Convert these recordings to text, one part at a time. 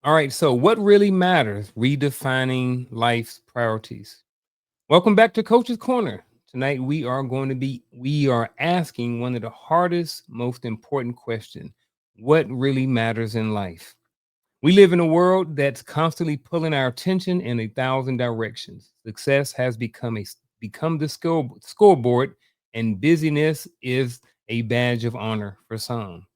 All right. So, what really matters? Redefining life's priorities. Welcome back to Coach's Corner. Tonight we are asking one of the hardest, most important question. What really matters in life? We live in a world that's constantly pulling our attention in a thousand directions. Success has become the scoreboard, and busyness is a badge of honor for some.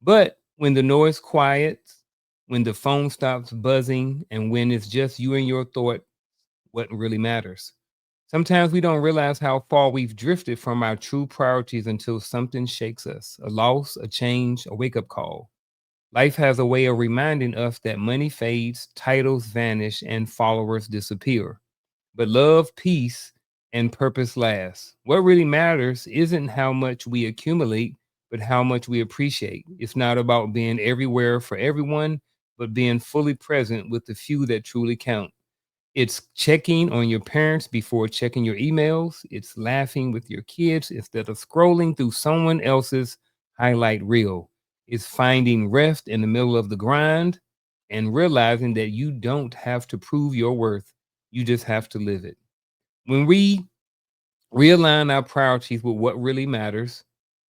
But when the noise quiets, when the phone stops buzzing, and when it's just you and your thought, what really matters? Sometimes we don't realize how far we've drifted from our true priorities until something shakes us, a loss, a change, a wake up call. Life has a way of reminding us that money fades, titles vanish, and followers disappear. But love, peace, and purpose last. What really matters isn't how much we accumulate, but how much we appreciate. It's not about being everywhere for everyone, but being fully present with the few that truly count. It's checking on your parents before checking your emails. It's laughing with your kids instead of scrolling through someone else's highlight reel. It's finding rest in the middle of the grind and realizing that you don't have to prove your worth. You just have to live it. When we realign our priorities with what really matters,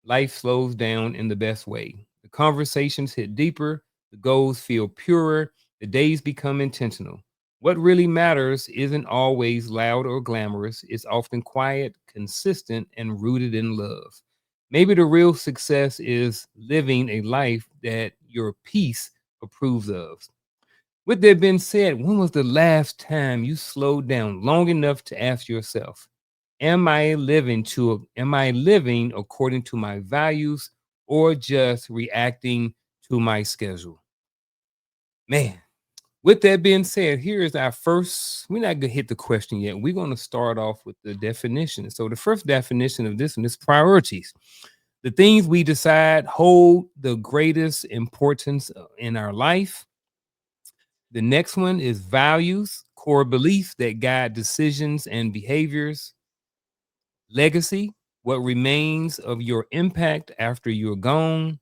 life slows down in the best way. The conversations hit deeper, the goals feel purer, the days become intentional. What really matters isn't always loud or glamorous, it's often quiet, consistent, and rooted in love. Maybe the real success is living a life that your peace approves of. With that being said, when was the last time you slowed down long enough to ask yourself, am I living according to my values or just reacting to my schedule? Man, with that being said, here is our first. We're not gonna hit the question yet. We're gonna start off with the definition. So the first definition of this one is priorities. The things we decide hold the greatest importance in our life. The next one is values, core beliefs that guide decisions and behaviors. Legacy, what remains of your impact after you're gone.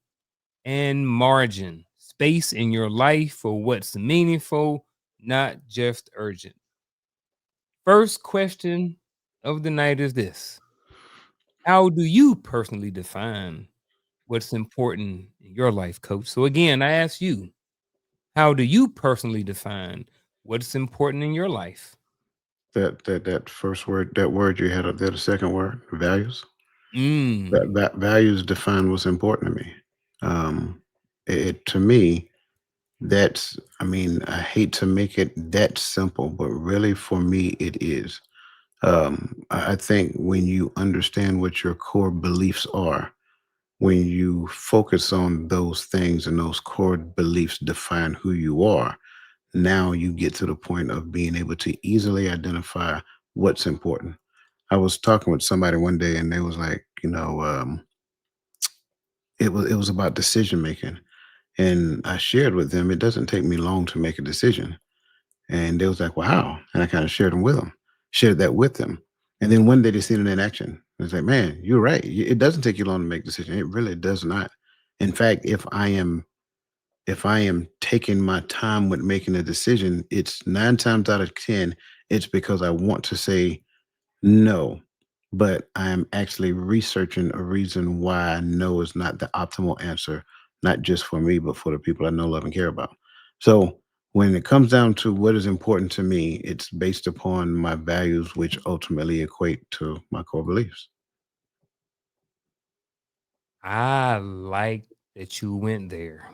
And margin, space in your life for what's meaningful, not just urgent. First question of the night is this: how do you personally define what's important in your life, coach? So, again, I ask you, how do you personally define what's important in your life? That first word, that word you had up there, the second word, values. Mm. That values define what's important to me. It to me, that's. I mean, I hate to make it that simple, but really for me, it is. I think when you understand what your core beliefs are, when you focus on those things and those core beliefs define who you are, now you get to the point of being able to easily identify what's important. I was talking with somebody one day and they was like, it was about decision making. And I shared with them, it doesn't take me long to make a decision. And they was like, wow. And I kind of shared that with them. And then one day they seen it in action. It's like, man, you're right. It doesn't take you long to make a decision. It really does not. In fact, if I am taking my time with making a decision, it's 9 times out of 10, it's because I want to say no, but I'm actually researching a reason why no is not the optimal answer, not just for me, but for the people I know, love, and care about. So when it comes down to what is important to me, it's based upon my values, which ultimately equate to my core beliefs. I like that you went there.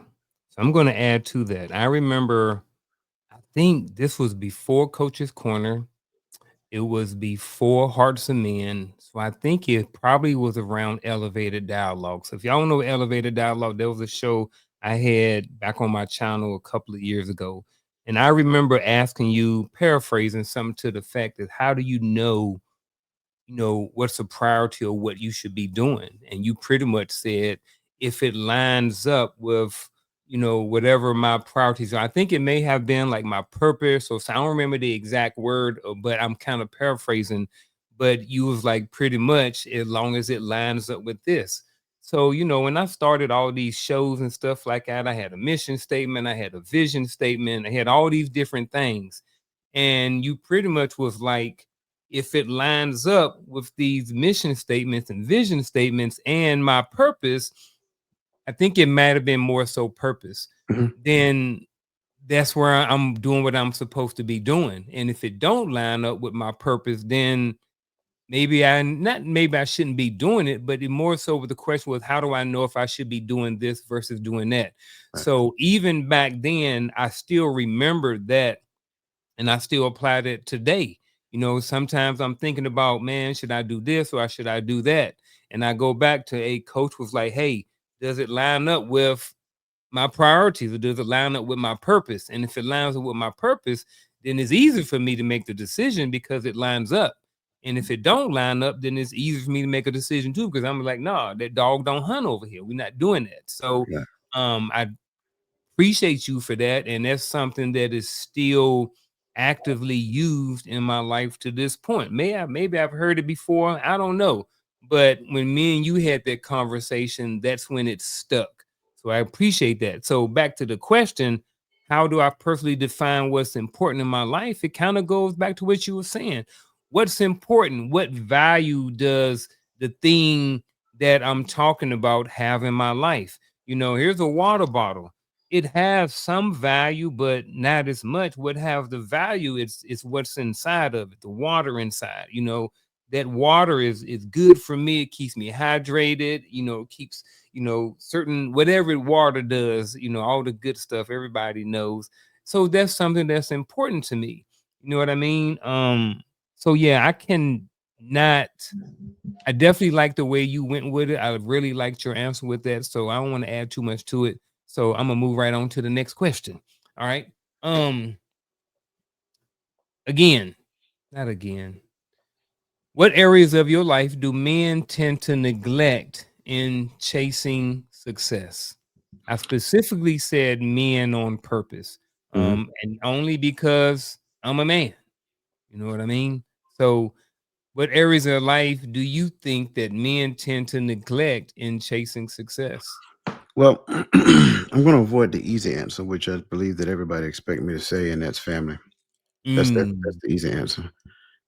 So I'm going to add to that. I remember, I think this was before Coach's Corner. It was before Hearts of Men. So I think it probably was around Elevated Dialogue. So if y'all don't know Elevated Dialogue, there was a show I had back on my channel a couple of years ago. And I remember asking you, paraphrasing something to the fact that how do what's a priority or what you should be doing? And you pretty much said, if it lines up with, whatever my priorities are. I think it may have been like my purpose, or so I don't remember the exact word, but I'm kind of paraphrasing. But you was like, pretty much, as long as it lines up with this. So, when I started all these shows and stuff like that, I had a mission statement, I had a vision statement, I had all these different things. And you pretty much was like, if it lines up with these mission statements and vision statements and my purpose, I think it might have been more so purpose, Mhm. then that's where I'm doing what I'm supposed to be doing. And if it don't line up with my purpose, then maybe I shouldn't be doing it, but it more so with the question was, how do I know if I should be doing this versus doing that? Right. So even back then, I still remember that, and I still apply that today. Sometimes I'm thinking about, man, should I do this or should I do that? And I go back to a coach was like, hey, does it line up with my priorities, or does it line up with my purpose? And if it lines up with my purpose, then it's easy for me to make the decision because it lines up. And if it don't line up, then it's easy for me to make a decision too, because I'm like, nah, that dog don't hunt over here. We're not doing that. So Yeah. I appreciate you for that. And that's something that is still actively used in my life to this point. Maybe I've heard it before. I don't know. But when me and you had that conversation, that's when it stuck. So I appreciate that. So back to the question, how do I personally define what's important in my life? It kind of goes back to what you were saying. What's important? What value does the thing that I'm talking about have in my life? Here's a water bottle. It has some value, but not as much. What have the value is what's inside of it, the water inside. That water is good for me. It keeps me hydrated. It keeps certain whatever water does. All the good stuff everybody knows. So that's something that's important to me. You know what I mean? So yeah, I can not. I definitely like the way you went with it. I really liked your answer with that. So I don't want to add too much to it. So I'm gonna move right on to the next question. All right. Um, again, not again. What areas of your life do men tend to neglect in chasing success? I specifically said men on purpose. Mhm. And only because I'm a man. You know what I mean? So what areas of life do you think that men tend to neglect in chasing success? Well, I'm going to avoid the easy answer, which I believe that everybody expect me to say, and that's family. That's Mm, the easy answer.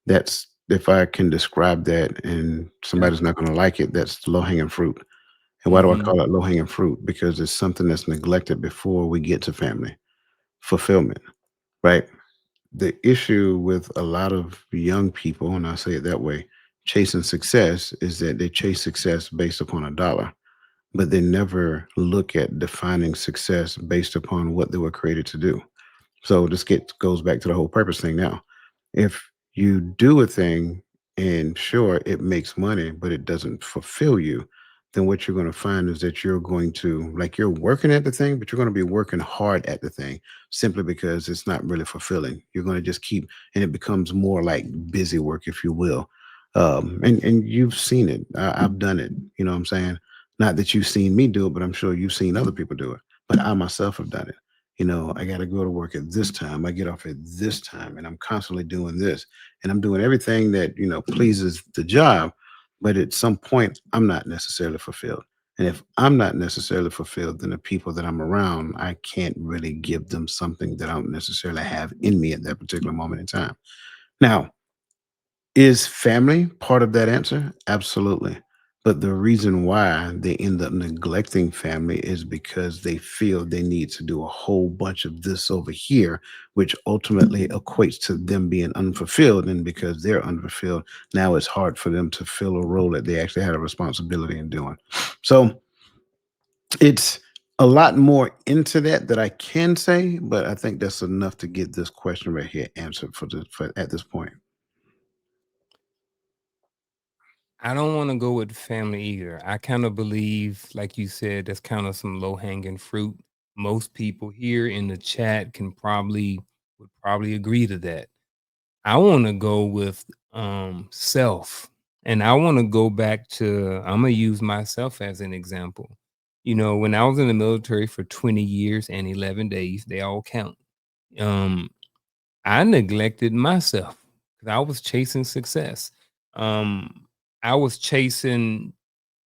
That's if I can describe that and yeah. somebody's not going to like it, that's low hanging fruit. And why do I Mhm. call it low hanging fruit? Because it's something that's neglected before we get to family fulfillment, right? The issue with a lot of young people, and I say it that way, chasing success is that they chase success based upon a dollar, but they never look at defining success based upon what they were created to do. So goes back to the whole purpose thing now. If you do a thing and sure it makes money, but it doesn't fulfill you, then what you're going to find is that you're going to like you're working at the thing, but you're going to be working hard at the thing simply because it's not really fulfilling. You're going to just keep and it becomes more like busy work, if you will. And you've seen it. I've done it. You know what I'm saying? Not that you've seen me do it, but I'm sure you've seen other people do it. But I myself have done it. I got to go to work at this time. I get off at this time, and I'm constantly doing this, and I'm doing everything that pleases the job. But at some point, I'm not necessarily fulfilled. And if I'm not necessarily fulfilled, then the people that I'm around, I can't really give them something that I don't necessarily have in me at that particular moment in time. Now, is family part of that answer? Absolutely. But the reason why they end up neglecting family is because they feel they need to do a whole bunch of this over here, which ultimately equates to them being unfulfilled. And because they're unfulfilled, now it's hard for them to fill a role that they actually had a responsibility in doing. So it's a lot more into that I can say, but I think that's enough to get this question right here answered for at this point. I don't want to go with family either. I kind of believe, like you said, that's kind of some low hanging fruit. Most people here in the chat would probably agree to that. I want to go with self. And I want to go back to I'm gonna use myself as an example. When I was in the military for 20 years and 11 days, they all count. Um I neglected myself because I was chasing success. Um I was chasing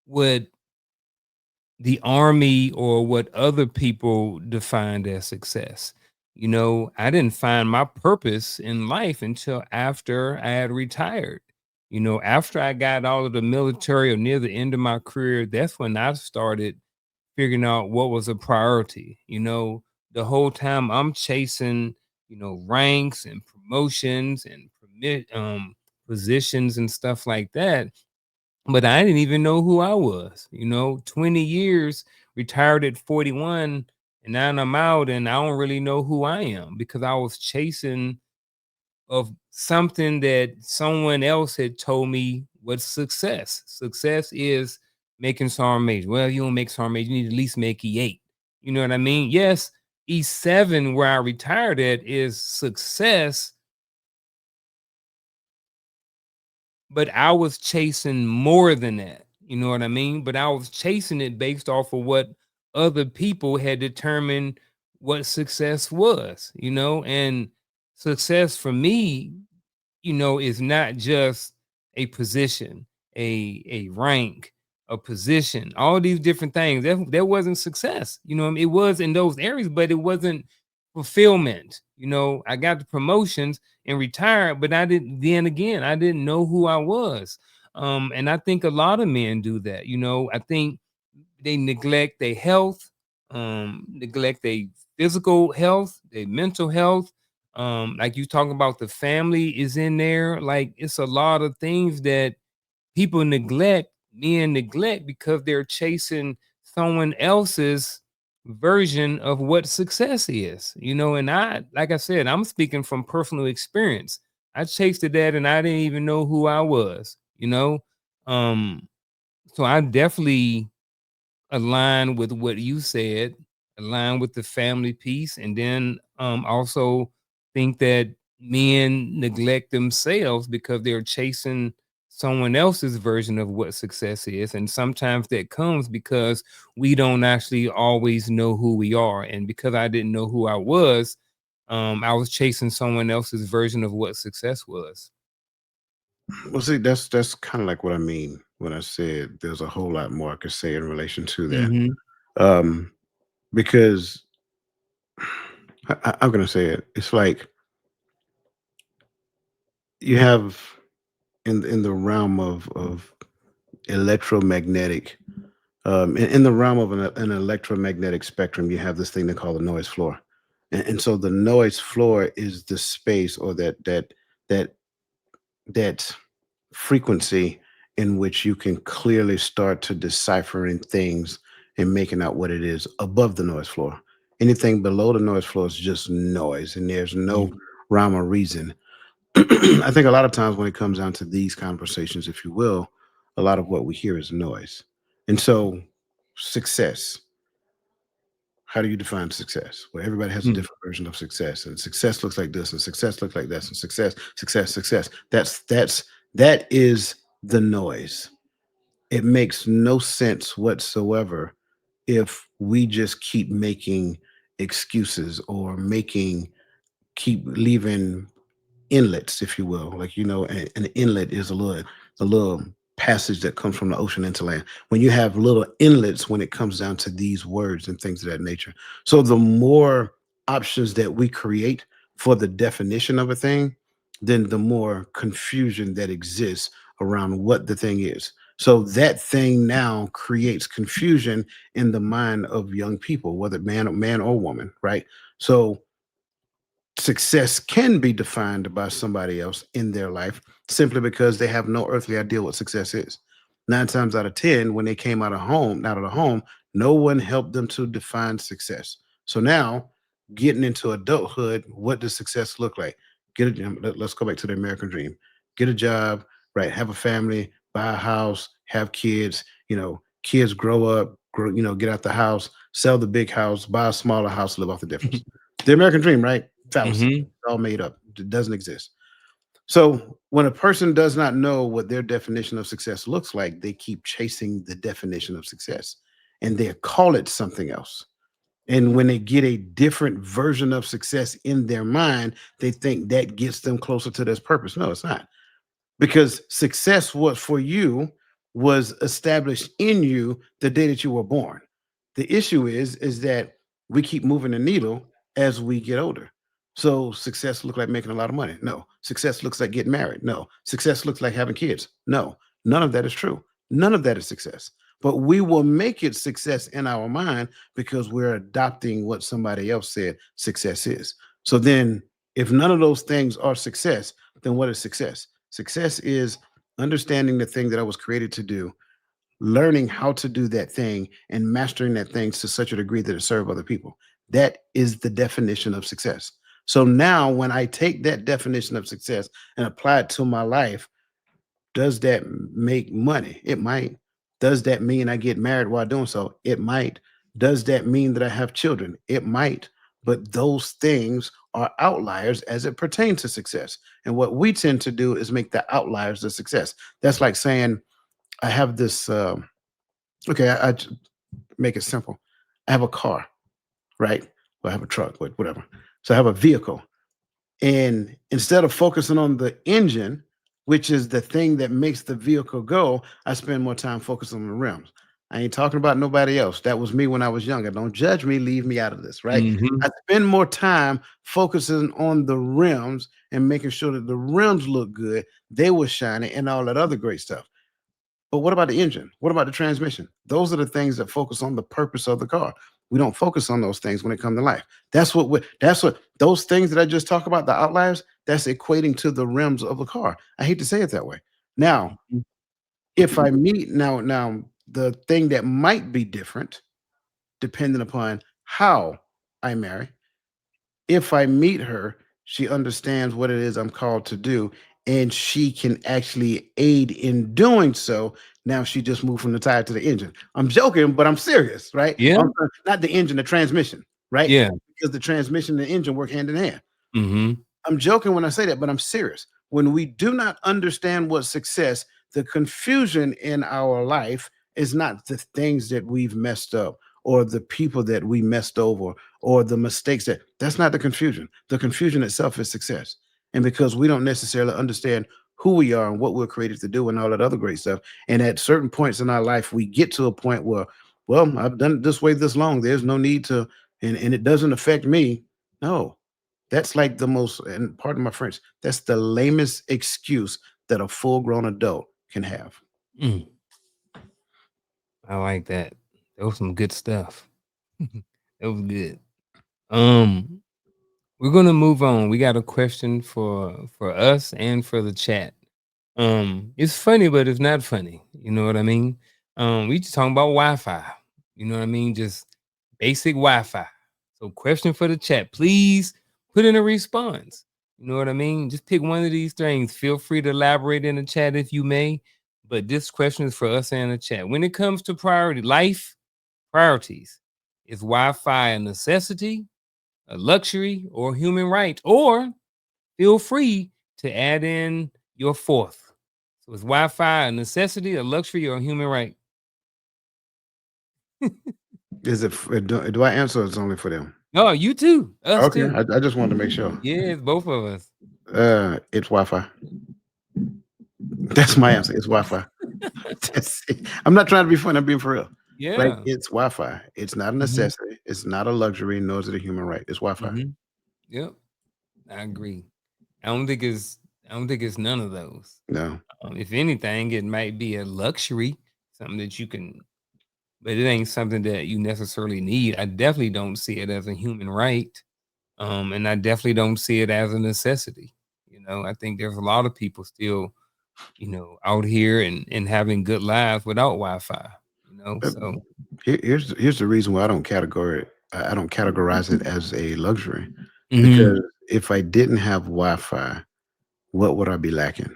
what the army or what other people defined as success. I didn't find my purpose in life until after I had retired. After I got out of the military or near the end of my career, that's when I started figuring out what was a priority. The whole time I'm chasing, ranks and promotions and positions and stuff like that, but I didn't even know who I was. 20 years, retired at 41, and now I'm out and I don't really know who I am because I was chasing of something that someone else had told me was success. Success is making Sergeant Major. Well, you don't make Sergeant Major, you need to at least make E8. You know what I mean? Yes, E7, where I retired at, is success, but I was chasing more than that. You know what I mean? But I was chasing it based off of what other people had determined what success was, and success for me, is not just a position, a rank, a position, all these different things. That wasn't success. What I mean? It was in those areas, but it wasn't fulfillment. I got the promotions and retired, but I didn't. Then again, I didn't know who I was. And I think a lot of men do that. I think they neglect their health, neglect their physical health, their mental health. Like you talking about, the family is in there. Like, it's a lot of things that people neglect, men neglect, because they're chasing someone else's version of what success is. And like I said, I'm speaking from personal experience. I chased that and I didn't even know who I was. Um, so I definitely align with what you said, align with the family piece, and then also think that men neglect themselves because they're chasing someone else's version of what success is. And sometimes that comes because we don't actually always know who we are. And because I didn't know who I was chasing someone else's version of what success was. Well, see, that's kind of like what I mean when I said there's a whole lot more I could say in relation to that. Hmm. Um, because I'm gonna say it. It's like you have in the realm of electromagnetic, in the realm of an electromagnetic spectrum, you have this thing they call the noise floor, and so the noise floor is the space, or that that frequency in which you can clearly start to deciphering things and making out what it is above the noise floor. Anything below the noise floor is just noise, and there's no Yeah. rhyme or reason. I think a lot of times when it comes down to these conversations, if you will, a lot of what we hear is noise. And so, success. How do you define success? Well, everybody has a Mm. different version of success, and success looks like this, and success looks like this, and success. That is the noise. It makes no sense whatsoever if we just keep making excuses or keep leaving inlets, if you will. Like, an inlet is a little passage that comes from the ocean into land. When you have little inlets when it comes down to these words and things of that nature. So the more options that we create for the definition of a thing, then the more confusion that exists around what the thing is. So that thing now creates confusion in the mind of young people, whether man or woman, right? So success can be defined by somebody else in their life simply because they have no earthly idea what success is. 9 times out of 10, when they came out of the home, no one helped them to define success. So now, getting into adulthood, what does success look like? Let's go back to the American dream. Get a job, right? Have a family, buy a house, have kids. Kids grow up, get out the house, sell the big house, buy a smaller house, live off the difference. The American dream, right? Fallacy. Hmm. It's all made up. It doesn't exist. So when a person does not know what their definition of success looks like, they keep chasing the definition of success and they call it something else. And when they get a different version of success in their mind, they think that gets them closer to this purpose. No, it's not. Because success was for you was established in you the day that you were born. The issue is that we keep moving the needle as we get older. So success looks like making a lot of money. No. Success looks like getting married. No. Success looks like having kids. No. None of that is true. None of that is success. But we will make it success in our mind because we're adopting what somebody else said success is. So then, if none of those things are success, then what is success? Success is understanding the thing that I was created to do, learning how to do that thing and mastering that thing to such a degree that it serve other people. That is the definition of success. So now when I take that definition of success and apply it to my life, does that make money? It might. Does that mean I get married while doing so? It might. Does that mean that I have children? It might. But those things are outliers as it pertains to success. And what we tend to do is make the outliers the success. That's like saying, I have this. Okay, make it simple. I have a car, right? Or I have a truck, whatever. So I have a vehicle. And instead of focusing on the engine, which is the thing that makes the vehicle go, I spend more time focusing on the rims. I ain't talking about nobody else. That was me when I was younger. Don't judge me, leave me out of this, right? Hmm. I spend more time focusing on the rims and making sure that the rims look good, they were shiny, and all that other great stuff. But what about the engine? What about the transmission? Those are the things that focus on the purpose of the car. We don't focus on those things when it comes to life. That's what those things that I just talked about, the outliers, that's equating to the rims of the car. I hate to say it that way. Now, if I meet now the thing that might be different depending upon how I marry, if I meet her, she understands what it is I'm called to do, and she can actually aid in doing so. Now she just moved from the tire to the engine. I'm joking, but I'm serious, right? Yeah. Not the engine, the transmission, right? Yeah. Because the transmission and the engine work hand in hand. Hmm. I'm joking when I say that, but I'm serious. When we do not understand what success, the confusion in our life is not the things that we've messed up or the people that we messed over or the mistakes that's not the confusion. The confusion itself is success. And because we don't necessarily understand who we are and what we're created to do and all that other great stuff. And at certain points in our life, we get to a point where, well, I've done it this way this long. There's no need to, and it doesn't affect me. No, that's like the most, and pardon my French, that's the lamest excuse that a full grown adult can have. Mm, I like that. That was some good stuff. That was good. Um, we're gonna move on. We got a question for us and for the chat. It's funny, but it's not funny. You know what I mean? We just talking about Wi-Fi. You know what I mean? Just basic Wi-Fi. So, question for the chat. Please put in a response. You know what I mean? Just pick one of these things. Feel free to elaborate in the chat if you may. But this question is for us and the chat. When it comes to life priorities, is Wi-Fi a necessity, a luxury, or human right? Or feel free to add in your fourth. So is Wi-Fi a necessity, a luxury, or a human right? Is it, do I answer or it's only for them? No, you too. Us Okay. too. I just wanted to make sure. Yeah, it's both of us. It's Wi Fi. That's my answer. It's Wi Fi. That's it. I'm not trying to be funny. I'm being for real. Like, Yeah. it's Wi Fi. It's not a Hmm. necessity. It's not a luxury, nor is it a human right. It's Wi Fi. Hmm. Yep. I agree. I don't think it's I don't think it's none of those. No. If anything, it might be a luxury, something that you can, but it ain't something that you necessarily need. I definitely don't see it as a human right. And I definitely don't see it as a necessity. I think there's a lot of people still, out here and having good lives without Wi-Fi. Uh, So here's the reason why I don't categorize it as a luxury, mhm. because if I didn't have Wi-Fi, what would I be lacking?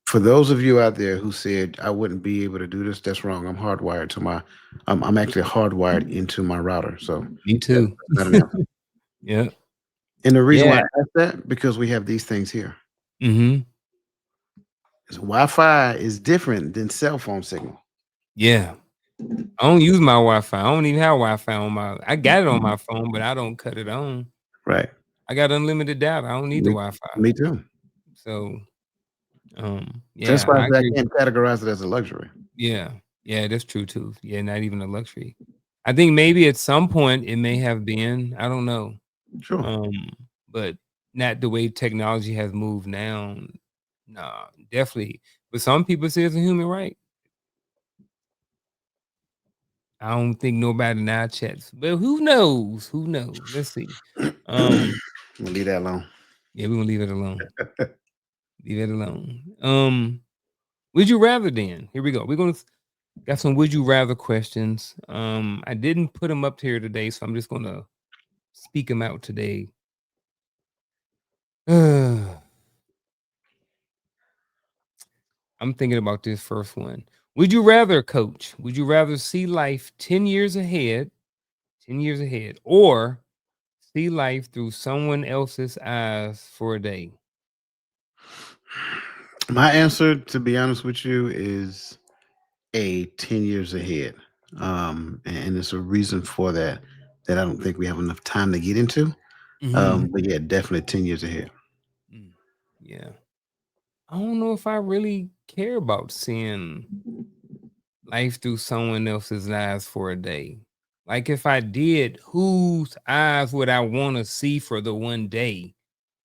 For those of you out there who said I wouldn't be able to do this, that's wrong. I'm actually hardwired into my router. So Me too. that's not an answer. Yeah. And the reason why Yeah. I ask that, because we have these things here. Hmm. Wi-Fi is different than cell phone signal. Yeah. I don't use my Wi-Fi. I don't even have Wi-Fi on my. I got it on my phone, but I don't cut it on. Right. I got unlimited data. I don't need the Me, Wi-Fi. me too. So That's Yeah, why I I say I agree. can't categorize it as a luxury. Yeah. Yeah, that's true too. Yeah, not even a luxury. I think maybe at some point it may have been, I don't know. Sure. Um, but not the way technology has moved now. Nah, definitely. But some people say it's a human right. I don't think nobody now chats, but who knows? Who knows? Let's see. Um, We'll leave that alone. yeah, we're gonna leave it alone. Leave it alone. Would you rather then? Here we go. We're gonna got some would you rather questions. I didn't put them up here today, so I'm just gonna speak them out today. I'm thinking about this first one. Would you rather, coach? Would you rather see life 10 years ahead, 10 years ahead, or see life through someone else's eyes for a day? My answer, to be honest with you, is 10 years ahead. And there's a reason for that that I don't think we have enough time to get into. Mhm. But yeah, definitely 10 years ahead. Mm, yeah. I don't know if I really care about seeing life through someone else's eyes for a day. Like if I did, whose eyes would I want to see for the one day?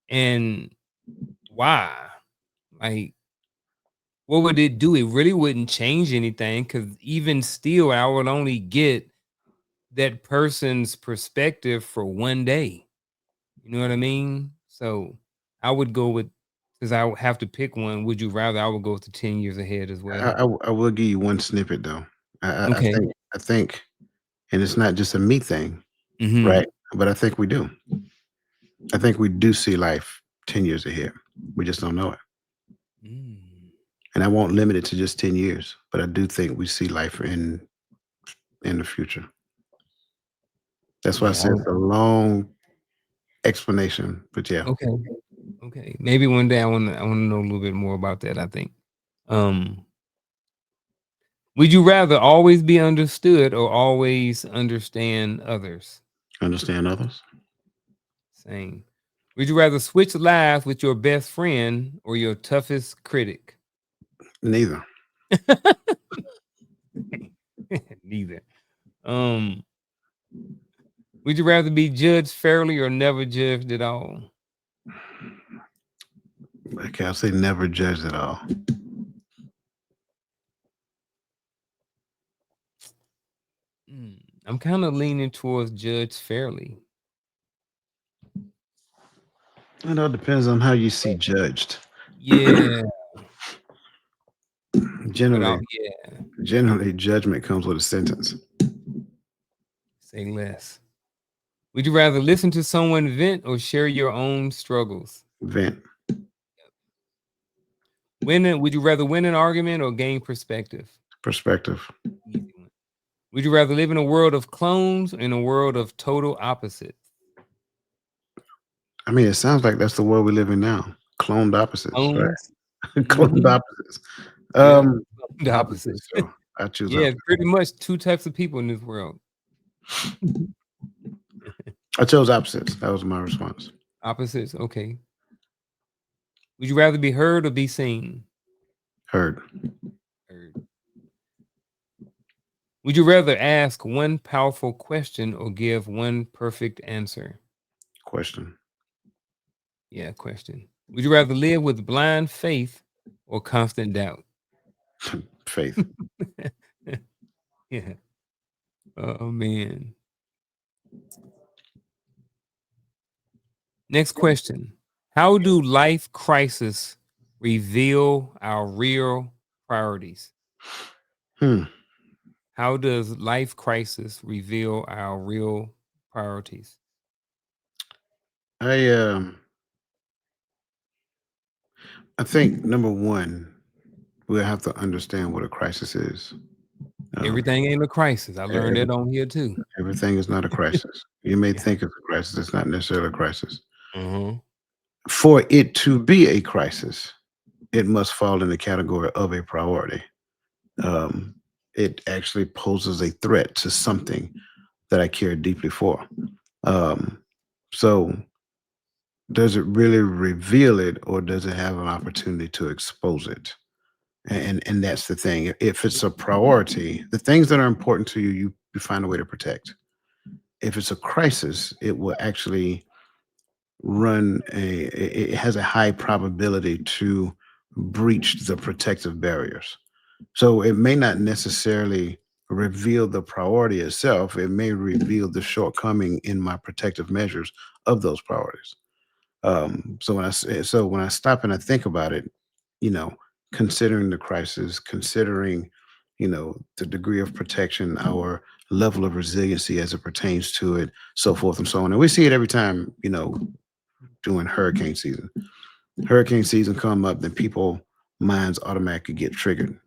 And why? Like, what would it do? It really wouldn't change anything because even still, I would only get that person's perspective for one day. You know what I mean? So I would go with, because I would have to pick one. Would you rather? I would go with the 10 years ahead as well. I will give you one snippet though. I Okay. think and it's not just a me thing, Mm-hmm. right? But I think we do. I think we do see life 10 years ahead. We just don't know it. Mm. And I won't limit it to just 10 years, but I do think we see life in the future. That's why I Yeah. said it's a long explanation, but yeah, Okay. Okay. Maybe one day I wanna know a little bit more about that, I think. Um, would you rather always be understood or always understand others? understand others. Same. Would you rather switch lives with your best friend or your toughest critic? Neither. Neither. Um, would you rather be judged fairly or never judged at all? Okay, I'll say never judge at all. Mm, I'm kind of leaning towards judged fairly. It all depends on how you see judged. Yeah, but Generally, yeah, generally, judgment comes with a sentence. say less. Would you rather listen to someone vent or share your own struggles? Vent, Would you rather win an argument or gain perspective? perspective. Easy one. Would you rather live in a world of clones or in a world of total opposites? I mean, it sounds like that's the world we live in now. Cloned opposites, right? Clones? Cloned Hmm. opposites. Yeah, Um, the opposites. opposites. So I choose Yeah, opposite. pretty much two types of people in this world. I chose opposites. That was my response. Opposites, okay. Would you rather be heard or be seen? Heard. Heard. Would you rather ask one powerful question or give one perfect answer? Question. Yeah, question. Would you rather live with blind faith or constant doubt? Faith. Yeah. Oh man. Next question. How do life crises reveal our real priorities? Hmm. How does life crisis reveal our real priorities? I I think number one, we'll have to understand what a crisis is. Um, Everything ain't a crisis. I learned every, that on here too. everything is not a crisis. You may Yeah. think it's a crisis. It's not necessarily a crisis. Uh-huh. For it to be a crisis, it must fall in the category of a priority. Um, it actually poses a threat to something that I care deeply for. Um, so does it really reveal it, or does it have an opportunity to expose it? And that's the thing. If it's a priority, the things that are important to you, you find a way to protect. If it's a crisis, it will actually it has a high probability to breach the protective barriers. So it may not necessarily reveal the priority itself. It may reveal the shortcoming in my protective measures of those priorities. So when I stop and I think about it, you know, considering the crisis, considering, the degree of protection, our level of resiliency as it pertains to it, so forth and so on. And we see it every time, during hurricane season. Hurricane season come up, then people minds automatically get triggered.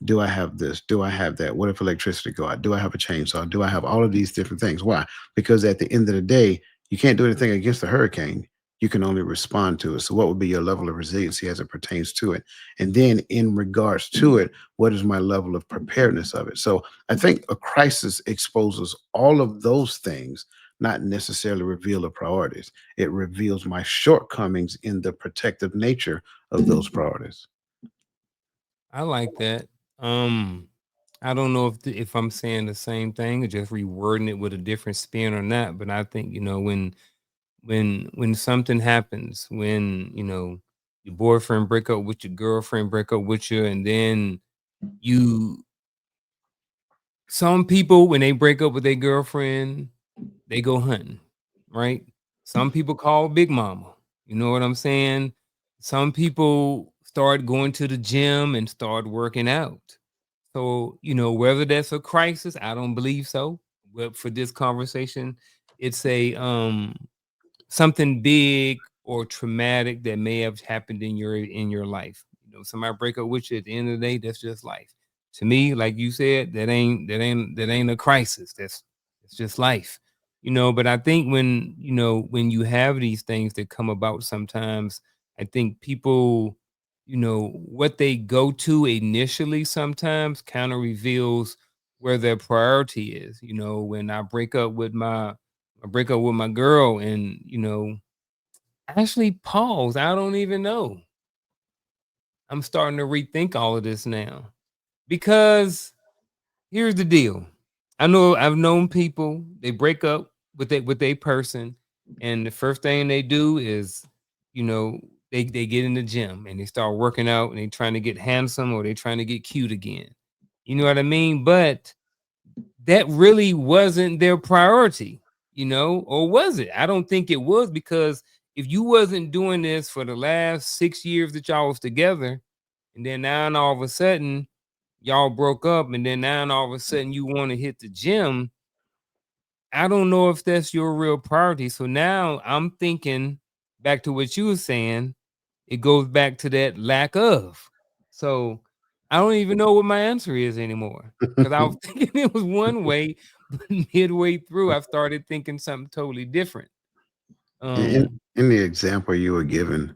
Do I have this? Do I have that? What if electricity go out? Do I have a chainsaw? Do I have all of these different things? Why? Because at the end of the day, you can't do anything against the hurricane. You can only respond to it. So, what would be your level of resiliency as it pertains to it? And then, in regards to it, what is my level of preparedness of it? So, I think a crisis exposes all of those things, not necessarily reveal the priorities. It reveals my shortcomings in the protective nature of those priorities. I like that. Um, I don't know if I'm saying the same thing or just rewording it with a different spin or not, but I think, when something happens, when, your boyfriend break up with your girlfriend, break up with you, and then you some people when they break up with their girlfriend, they go hunting, right? Some people call Big Mama. You know what I'm saying? Some people start going to the gym and start working out. So, whether that's a crisis, I don't believe so. But for this conversation, it's a something big or traumatic that may have happened in your life. Somebody break up with you at the end of the day, that's just life. To me, like you said, that ain't a crisis. That's just life. But I think when you have these things that come about sometimes, I think people, what they go to initially sometimes kind of reveals where their priority is. When I break up with my girl and, actually pause. I don't even know. I'm starting to rethink all of this now because here's the deal. I've known people, they break up with a person, and the first thing they do is, you know, they get in the gym and they start working out and they trying to get handsome or they trying to get cute again. You know what I mean? But that really wasn't their priority, or was it? I don't think it was, because if you wasn't doing this for the last 6 years that y'all was together, and then now and all of a sudden y'all broke up, and then now and all of a sudden you want to hit the gym, I don't know if that's your real priority. So now I'm thinking back to what you were saying, it goes back to that lack of. So I don't even know what my answer is anymore because I was thinking it was one way, but midway through I started thinking something totally different. in, Um, in the example you were given,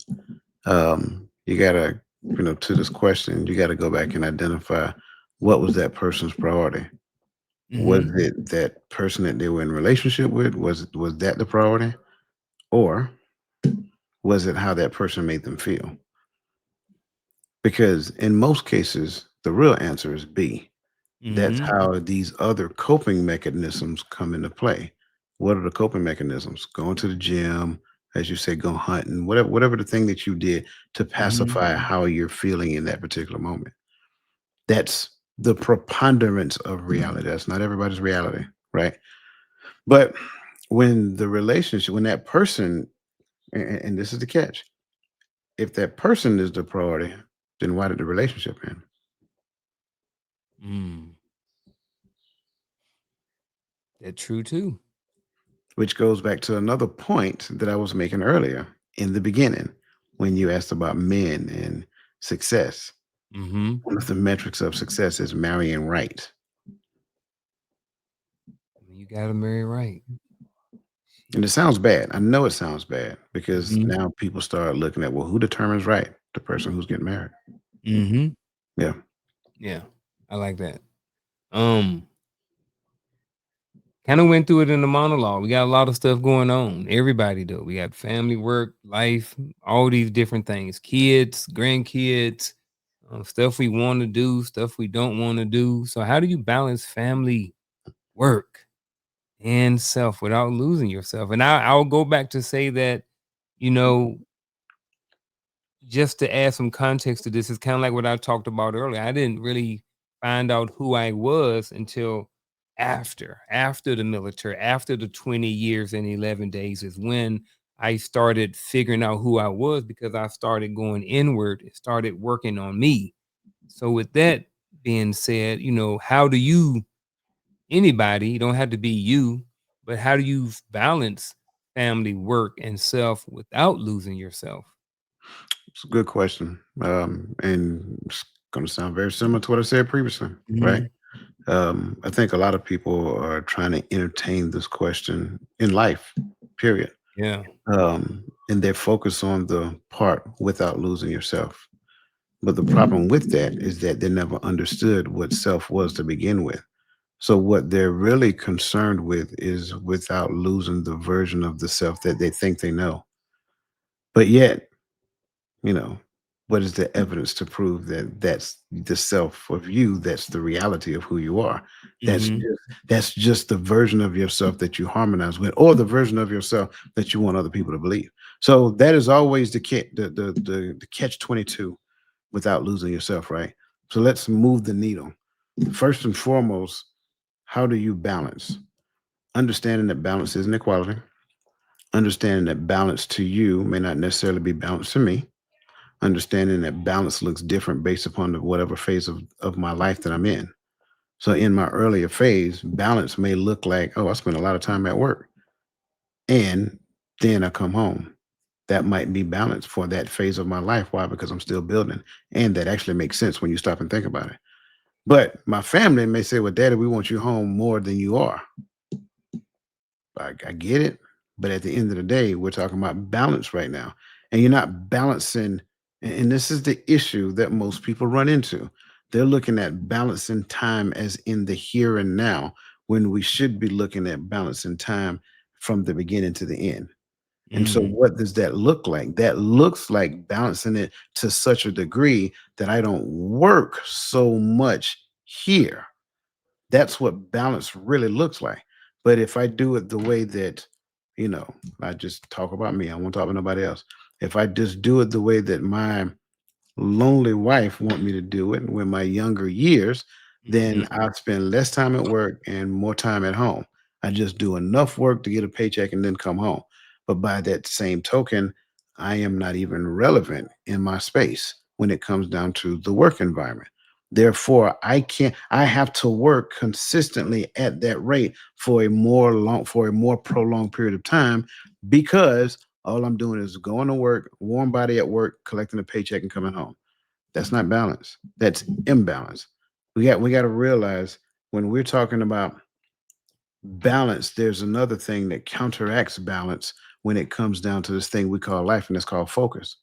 you gotta, to this question, you gotta go back and identify what was that person's priority. Was mhm. it that person that they were in relationship with? Was that the priority, or was it how that person made them feel? Because in most cases, the real answer is B. That's Mhm. how these other coping mechanisms come into play. What are the coping mechanisms? Going to the gym, as you say, go hunting, whatever the thing that you did to Mhm. pacify how you're feeling in that particular moment. That's the preponderance of reality. That's not everybody's reality, right? But when that person, and this is the catch, if that person is the priority, then why did the relationship end? Mm. That's true too. Which goes back to another point that I was making earlier in the beginning when you asked about men and success. Mhm. One of the metrics of success is marrying right. You gotta marry right. And it sounds bad. I know it sounds bad because Mhm. now people start looking at, well, who determines right? The person who's getting married. Mhm. Yeah. Yeah, I like that. Um, kind of went through it in the monologue. We got a lot of stuff going on. Everybody do. We got family, work, life, all these different things. Kids, grandkids, stuff we want to do, stuff we don't want to do. So how do you balance family, work, and self without losing yourself? And I'll go back to say that, you know, just to add some context to this, it's kind of like what I talked about earlier. I didn't really find out who I was until after the military, after the 20 years and 11 days is when I started figuring out who I was, because I started going inward and started working on me. So with that being said, how do you, anybody, you don't have to be you, but how do you balance family, work, and self without losing yourself? It's a good question. And it's going to sound very similar to what I said previously, right? Mhm. I think a lot of people are trying to entertain this question in life, period. Yeah. And they're focused on the part without losing yourself. But the problem with that is that they never understood what self was to begin with. So what they're really concerned with is without losing the version of the self that they think they know. But yet, you know, what is the evidence to prove that that's the self of you? That's the reality of who you are. That's Mhm. just, that's just the version of yourself that you harmonize with, or the version of yourself that you want other people to believe. So that is always the catch 22 without losing yourself, right? So let's move the needle. First and foremost, how do you balance? Understanding that balance isn't equality. Understanding that balance to you may not necessarily be balance to me. Understanding that balance looks different based upon whatever phase of my life that I'm in. So in my earlier phase, balance may look like, oh, I spend a lot of time at work and then I come home. That might be balance for that phase of my life. Why? Because I'm still building. And that actually makes sense when you stop and think about it. But my family may say, well, daddy, we want you home more than you are. I get it. But at the end of the day, we're talking about balance right now. And you're not balancing. And this is the issue that most people run into. They're looking at balancing time as in the here and now, when we should be looking at balancing time from the beginning to the end. And so, Mhm. what does that look like? That looks like balancing it to such a degree that I don't work so much here. That's what balance really looks like. But if I do it the way that, you know, I just talk about me, I won't talk about nobody else. If I just do it the way that my lonely wife want me to do it when my younger years, then Mhm. I'll spend less time at work and more time at home. I just do enough work to get a paycheck and then come home. But by that same token, I am not even relevant in my space when it comes down to the work environment. Therefore, I have to work consistently at that rate for a more prolonged period of time, because all I'm doing is going to work, warm body at work, collecting a paycheck and coming home. That's not balance. That's imbalance. We got to realize when we're talking about balance, there's another thing that counteracts balance when it comes down to this thing we call life, and it's called focus.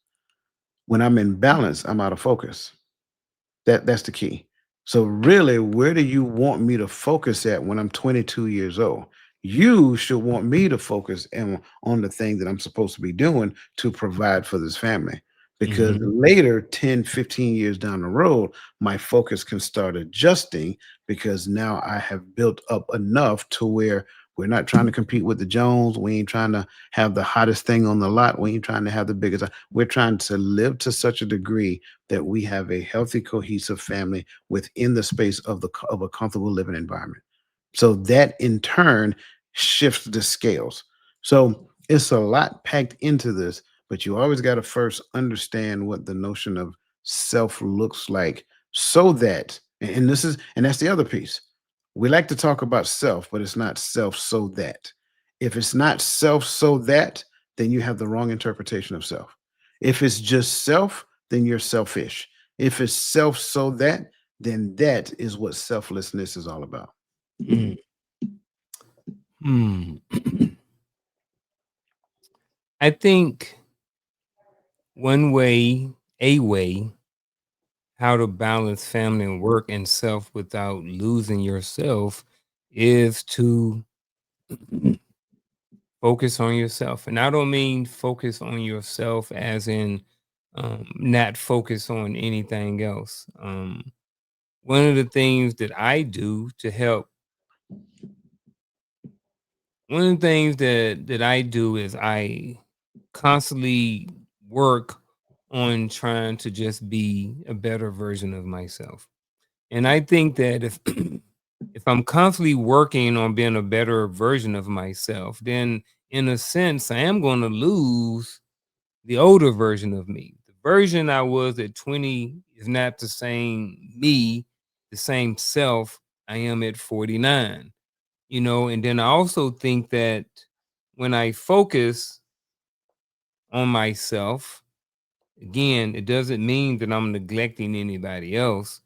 When I'm in balance, I'm out of focus. That's the key. So really, where do you want me to focus at when I'm 22 years old? You should want me to focus on the thing that I'm supposed to be doing to provide for this family. Because Mhm. later, 10, 15 years down the road, my focus can start adjusting, because now I have built up enough to where we're not trying to compete with the Jones. We ain't trying to have the hottest thing on the lot. We ain't trying to have the biggest. We're trying to live to such a degree that we have a healthy, cohesive family within the space of a comfortable living environment. So that in turn shifts the scales. So it's a lot packed into this, but you always got to first understand what the notion of self looks like, so that, and this is, and that's the other piece. We like to talk about self, but it's not self so that. If it's not self so that, then you have the wrong interpretation of self. If it's just self, then you're selfish. If it's self so that, then that is what selflessness is all about. Mm. Hmm. I think a way how to balance family and work and self without losing yourself is to Focus on yourself. And I don't mean focus on yourself as in not focus on anything else. One of the things that I do to help, one of the things that I do is I constantly work on trying to just be a better version of myself. And I think that if if I'm constantly working on being a better version of myself, then in a sense I am going to lose the older version of me. The version I was at 20 is not the same me, the same self I am at 49. And then I also think that when I focus on myself, again, it doesn't mean that I'm neglecting anybody else,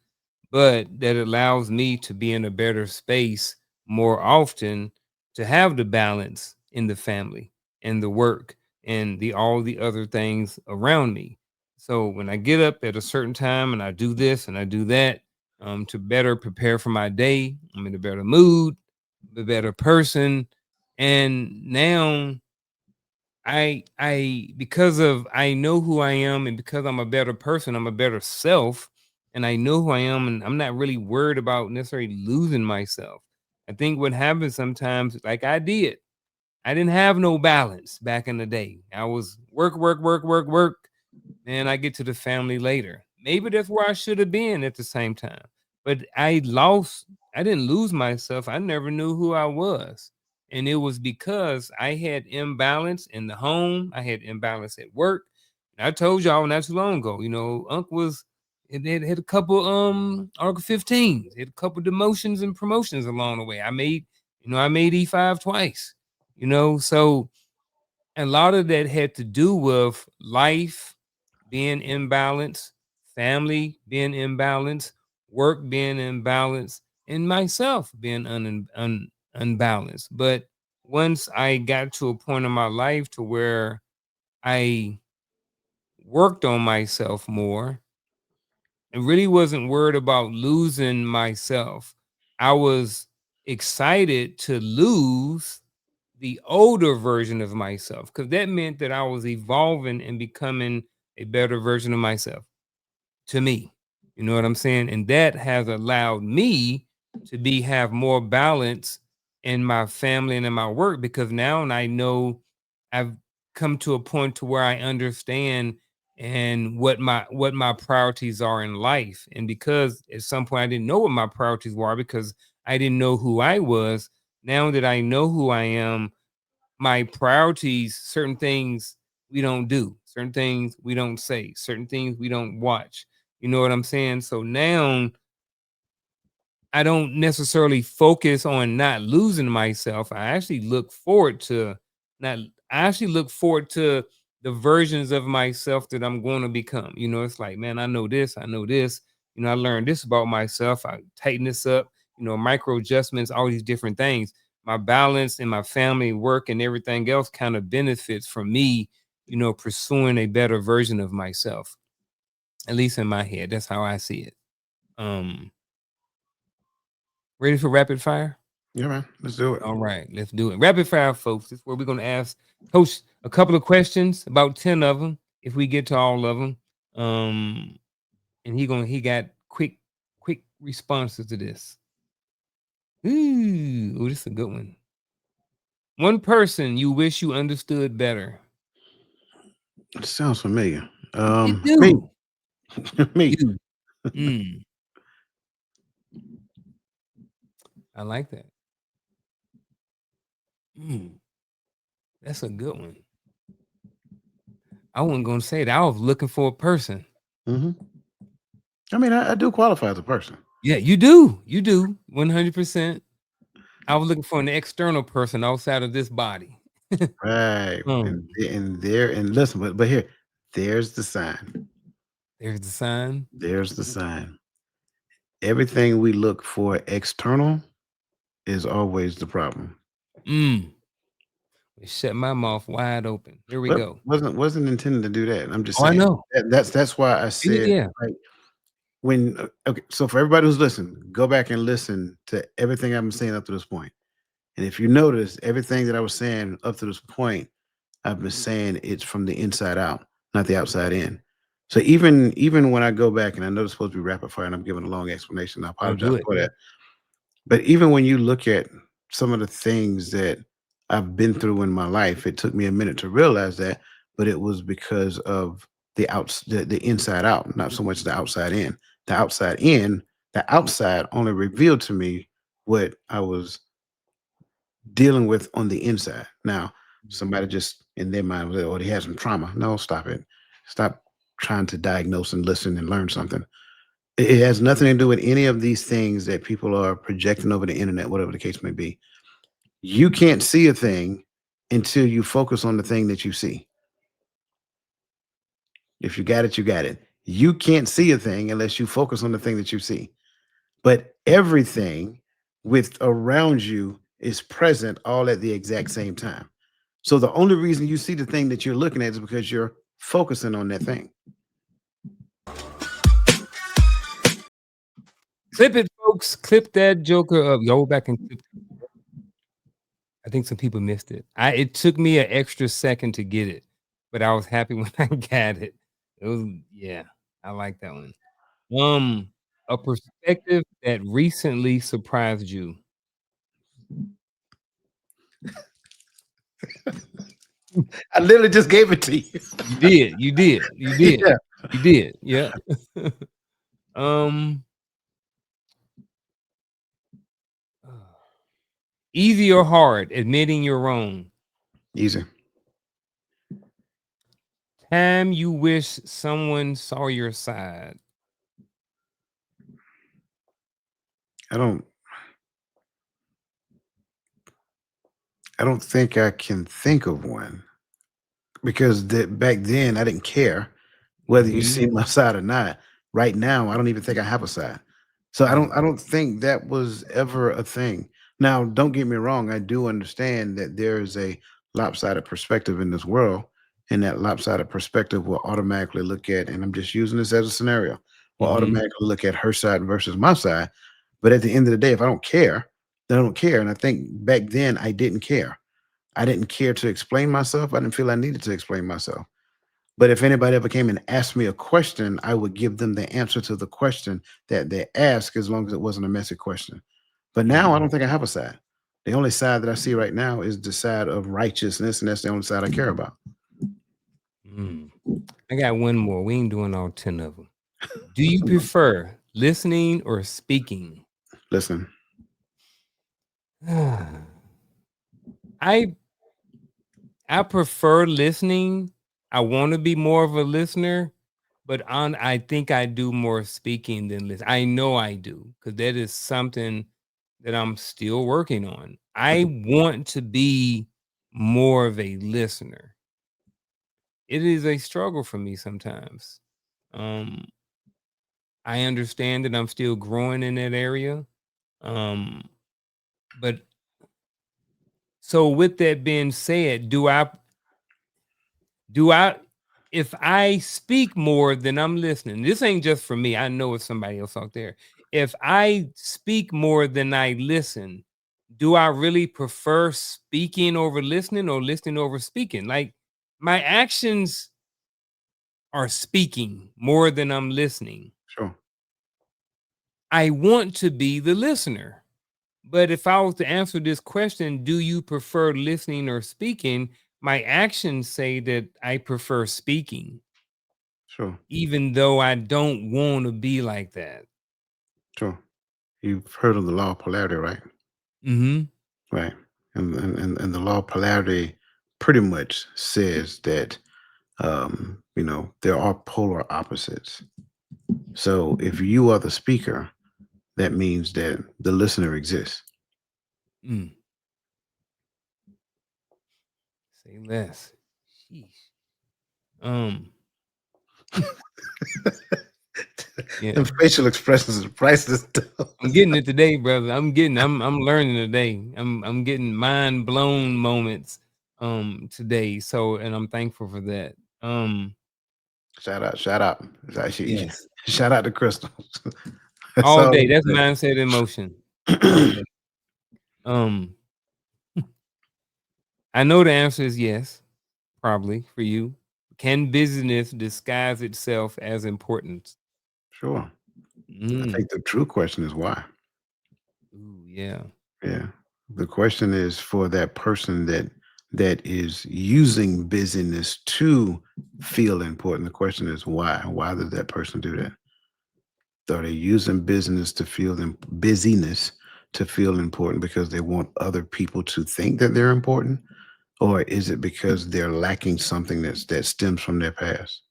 but that allows me to be in a better space more often to have the balance in the family and the work and the all the other things around me. So when I get up at a certain time and I do this and I do that, to better prepare for my day, I'm in a better mood, a better person. And now I because of I know who I am, and because I'm a better person, I'm a better self, and I know who I am, and I'm not really worried about necessarily losing myself. I think what happens sometimes, like I didn't have no balance back in the day. I was work, work, work, work, work, and I get to the family later. Maybe that's where I should have been at the same time. But I didn't lose myself. I never knew who I was. And it was because I had imbalance in the home, I had imbalance at work. And I told y'all not too long ago, Unc was it had a couple Article 15s, had a couple demotions and promotions along the way. I made E5 twice, so a lot of that had to do with life being imbalanced, family being imbalanced, work being imbalanced, and myself being unbalanced. But once I got to a point in my life to where I worked on myself more and really wasn't worried about losing myself, I was excited to lose the older version of myself because that meant that I was evolving and becoming a better version of myself to me. You know what I'm saying? And that has allowed me to have more balance in my family and in my work because now I know I've come to a point to where I understand and what my priorities are in life. And because at some point I didn't know what my priorities were because I didn't know who I was. Now that I know who I am, my priorities, certain things we don't do, certain things we don't say, certain things we don't watch. You know what I'm saying? So now I don't necessarily focus on not losing myself. Not I actually look forward to the versions of myself that I'm going to become. It's like, man, I know this, I know this. I learned this about myself. I tighten this up, micro adjustments, all these different things. My balance and my family, work, and everything else kind of benefits from me, pursuing a better version of myself. At least in my head. That's how I see it. Um, Ready for rapid fire? Yeah, man. Let's do it. All right, let's do it. Rapid fire, folks. This is where we're going to ask Coach a couple of questions, about 10 of them, if we get to all of them. And he got quick responses to this. Ooh, this is a good one. One person you wish you understood better. It sounds familiar. You Me, do. me. You. Mm, I like that. Mm, that's a good one. I wasn't going to say that. I was looking for a person. Hmm. I mean, I do qualify as a person, Yeah, you do. You do. 100%. I was looking for an external person outside of this body. right? um, And listen, but here, there's the sign. there's the sign. There's the sign. Everything we look for external is always the problem. Mm, it shut my mouth wide open. Here we But go. wasn't intended to do that. I'm just Oh, I saying know. that's why I Yeah, said yeah. like okay. So for everybody who's listening, go back and listen to everything I've been saying up to this point. And if you notice, everything that I was saying up to this point, I've been saying it's from the inside out, not the outside in. So even when I go back, and I know it's supposed to be rapid fire, and I'm giving a long explanation, I Don't apologize do it. for that. But even when you look at some of the things that I've been through in my life, it took me a minute to realize that, but it was because of the inside out, not so much the outside in. The outside in, the outside only revealed to me what I was dealing with on the inside. Now, somebody just in their mind was, oh, they had some trauma. No, stop it. Stop trying to diagnose and listen and learn something. It has nothing to do with any of these things that people are projecting over the internet, whatever the case may be. You can't see a thing until you focus on the thing that you see. If you got it, you got it. You can't see a thing unless you focus on the thing that you see. But everything with around you is present all at the exact same time. So the only reason you see the thing that you're looking at is because you're focusing on that thing. Clip it, folks. Clip that joker up. Go back and clip. I think some people missed it. It took me an extra second to get it, but I was happy when I got it. It was yeah, I like that one. A perspective that recently surprised you. I literally just gave it to you. You did, you did, you did, Yeah. you did. Yeah. um, easy or hard admitting you're wrong. Easy. Time you wish someone saw your side. I don't I don't think I can think of one because back then I didn't care whether you Mhm. see my side or not. Right now, I don't even think I have a side. So Mm, I don't think that was ever a thing. Now, don't get me wrong, I do understand that there is a lopsided perspective in this world, and that lopsided perspective will automatically look at, and I'm just using this as a scenario, will mhm, automatically look at her side versus my side. But at the end of the day, if I don't care, then I don't care. And I think back then I didn't care. I didn't care to explain myself. I didn't feel I needed to explain myself. But if anybody ever came and asked me a question, I would give them the answer to the question that they asked, as long as it wasn't a messy question. But now I mhm. don't think I have a side. The only side that I see right now is the side of righteousness, and that's the only side I care about. Mm. I got one more. We ain't doing all 10 of them. Do you prefer listening or speaking? Listen, I I prefer listening. I want to be more of a listener, but I think I do more speaking than listen. I know I do because that is something that I'm still working on. I want to be more of a listener. It is a struggle for me sometimes. Um, I understand that I'm still growing in that area. Um, but so with that being said, do I if I speak more than I'm listening, this ain't just for me. I know it's somebody else out there. If I speak more than I listen, do I really prefer speaking over listening or listening over speaking? Like my actions are speaking more than I'm listening. sure, I want to be the listener. But if I was to answer this question, do you prefer listening or speaking? My actions say that I prefer speaking, sure, even though I don't want to be like that. sure. You've heard of the law of polarity, right? Hmm. Right. And the law of polarity pretty much says that there are polar opposites. So if you are the speaker, that means that the listener exists. Mm, say less. Sheesh. Um, Them yeah, facial expressions are priceless. I'm getting it today, brother. I'm learning today. I'm getting mind blown moments today. So and I'm thankful for that. Shout out, shout out. Yes. Shout out to Crystal. That's All all day. I'm That's saying. mindset in motion. All day. Um I know the answer is yes, probably for you. Can busyness disguise itself as importance? Sure. I Mm. think the true question is why. Ooh, yeah. Yeah. The question is for that person that is using busyness to feel important. The question is why? Why did that person do that? Are they using business to feel them busyness to feel important because they want other people to think that they're important? Or is it because they're lacking something that stems from their past?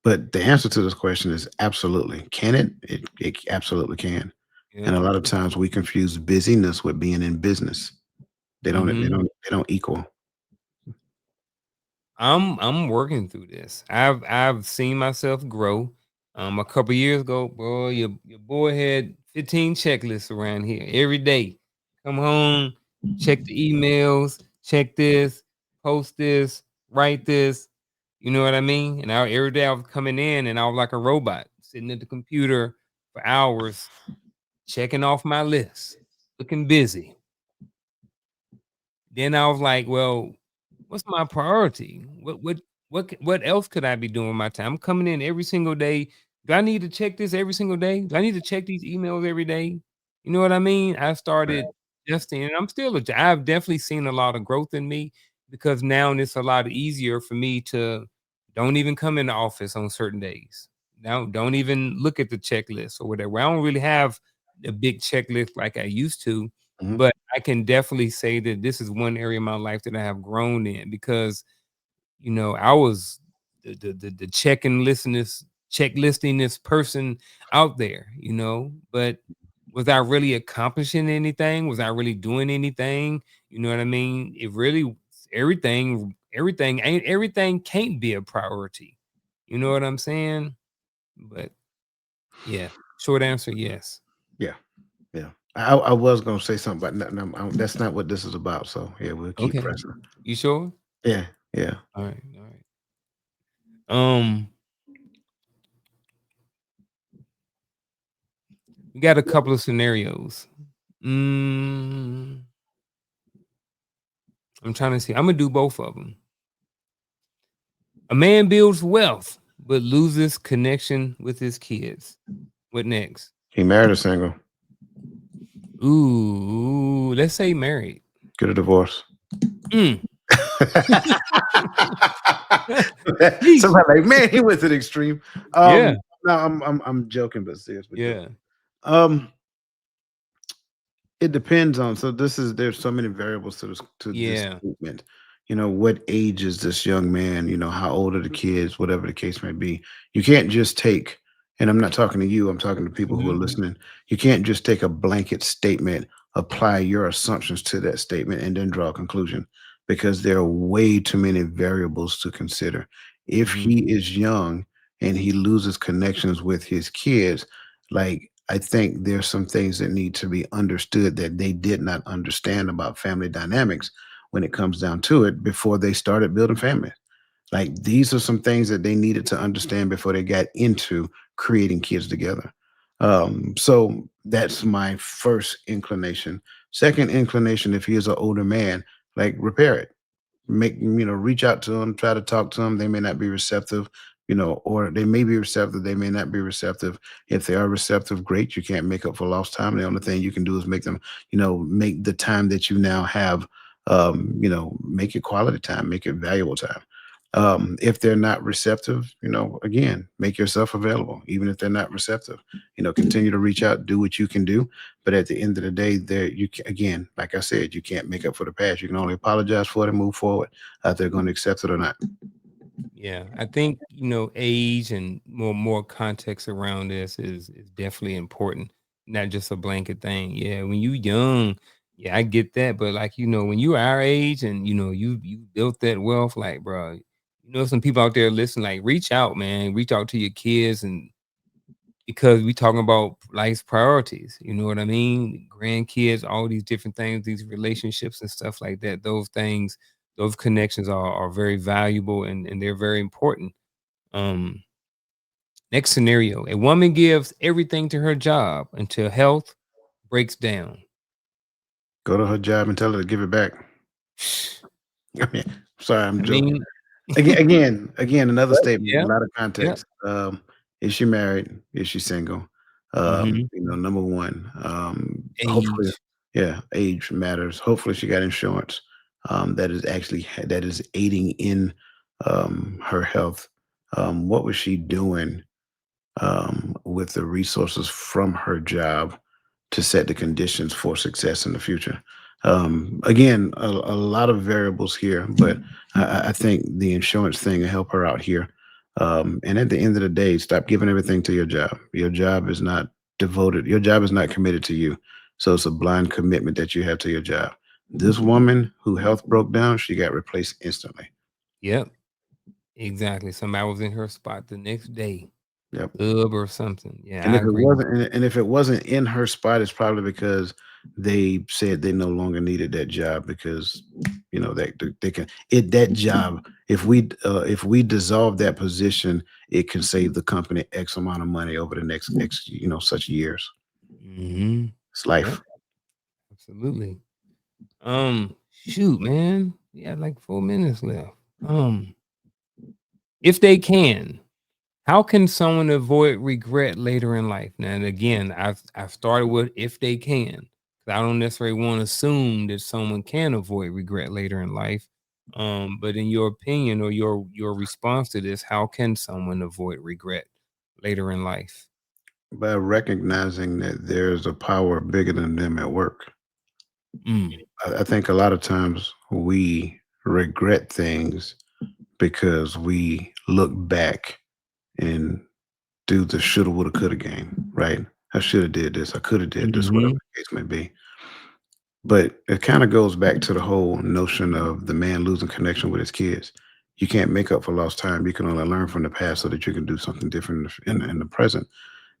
But the answer to this question is absolutely. Can it? It absolutely can. And Yeah. a lot of times we confuse busyness with being in business. They don't they Mhm. don't they don't equal. I'm working through this. I've seen myself grow. A couple years ago, boy, your boy had 15 checklists around here every day. Come home, check the emails, check this, post this, write this. You know what I mean? And every day I was coming in and I was like a robot sitting at the computer for hours, checking off my list, looking busy. Then I was like, "Well, what's my priority? What else could I be doing with my time? I'm coming in every single day. Do I need to check this every single day? Do I need to check these emails every day?" You know what I mean? I Right. started adjusting, and I'm still I've definitely seen a lot of growth in me because now it's a lot easier for me to don't even come in the office on certain days. Now, don't even look at the checklist or whatever. I don't really have a big checklist like I used to, Mhm. but I can definitely say that this is one area of my life that I have grown in because, I was the checklisting this person out there, but was I really accomplishing anything? Was I really doing anything? You know what I mean? It really everything can't be a priority. You know what I'm saying? But yeah, short answer, yes. Yeah. Yeah. I was gonna say something, but that's not what this is about. So yeah, we'll keep Okay. pressing. You sure? Yeah. Yeah. All right. All right. Um, we got a couple of scenarios. Mm, I'm trying to see. I'm gonna do both of them. A man builds wealth but loses connection with his kids. What next? He married a single. Ooh, let's say married. Get a divorce. Mm. Yeesh. Somebody like, man, he went to the extreme. Yeah, No, I'm joking, but serious, but joking. yeah, Um, It depends on so there's so many variables to this yeah. statement. What age is this young man? How old are the kids? Whatever the case may be. You can't just take, and I'm not talking to you, I'm talking to people who are Mhm. listening. You can't just take a blanket statement, apply your assumptions to that statement, and then draw a conclusion because there are way too many variables to consider. If Mhm. he is young and he loses connections with his kids, like I think there's some things that need to be understood that they did not understand about family dynamics when it comes down to it before they started building families. Like these are some things that they needed to understand before they got into creating kids together. So that's my first inclination. Second inclination, if he is an older man, like repair it, reach out to them, try to talk to them. They may not be receptive, or they may be receptive, they may not be receptive. If they are receptive, great. You can't make up for lost time. The only thing you can do is make them, make the time that you now have, make it quality time, make it valuable time. If they're not receptive, again, make yourself available. Even if they're not receptive, continue to reach out, do what you can do. But at the end of the day, again, like I said, you can't make up for the past. You can only apologize for it and move forward. If they're going to accept it or not. Yeah, I think age and more context around this is definitely important, not just a blanket thing. Yeah, when you young, yeah, I get that, but like when you our age and you built that wealth, like bro, some people out there listen, like reach out, man, reach out to your kids, and because we talking about life's priorities, you know what I mean? Grandkids, all these different things, these relationships and stuff like that. Those things, those connections are very valuable and they're very important. um, Next scenario: a woman gives everything to her job until health breaks down. Go to her job and tell her to give it back. I mean, sorry, I'm I joking. mean, Again, another but statement, yeah, a lot of yeah. context. Is she married? Is she single? Mhm. Number one. Hopefully, Age. yeah, age matters. Hopefully, she got insurance. That is aiding in her health. What was she doing with the resources from her job to set the conditions for success in the future. Again, a lot of variables here, but I think the insurance thing will help her out here. And at the end of the day, stop giving everything to your job. Your job is not devoted, your job is not committed to you. So it's a blind commitment that you have to your job. This woman who health broke down, she got replaced instantly. Yep, exactly. Somebody was in her spot the next day, Yep. or something. Yeah, And I if it agree with wasn't and if it wasn't in her spot, it's probably because they said they no longer needed that job because, they can it that job, if we dissolve that position, it can save the company X amount of money over the next X, such years. you. Mhm. It's Yep, life. absolutely. Shoot, man. We had like 4 minutes left. If they can, how can someone avoid regret later in life? Now, and again, I've started with if they can. 'Cause I don't necessarily want to assume that someone can avoid regret later in life. But in your opinion or your response to this, how can someone avoid regret later in life? By recognizing that there's a power bigger than them at work. Mm. I think a lot of times we regret things because we look back and do the shoulda, woulda, coulda game, right? I shoulda did this. I coulda did this, whatever Mhm. the case may be. But it kind of goes back to the whole notion of the man losing connection with his kids. You can't make up for lost time. You can only learn from the past so that you can do something different in the present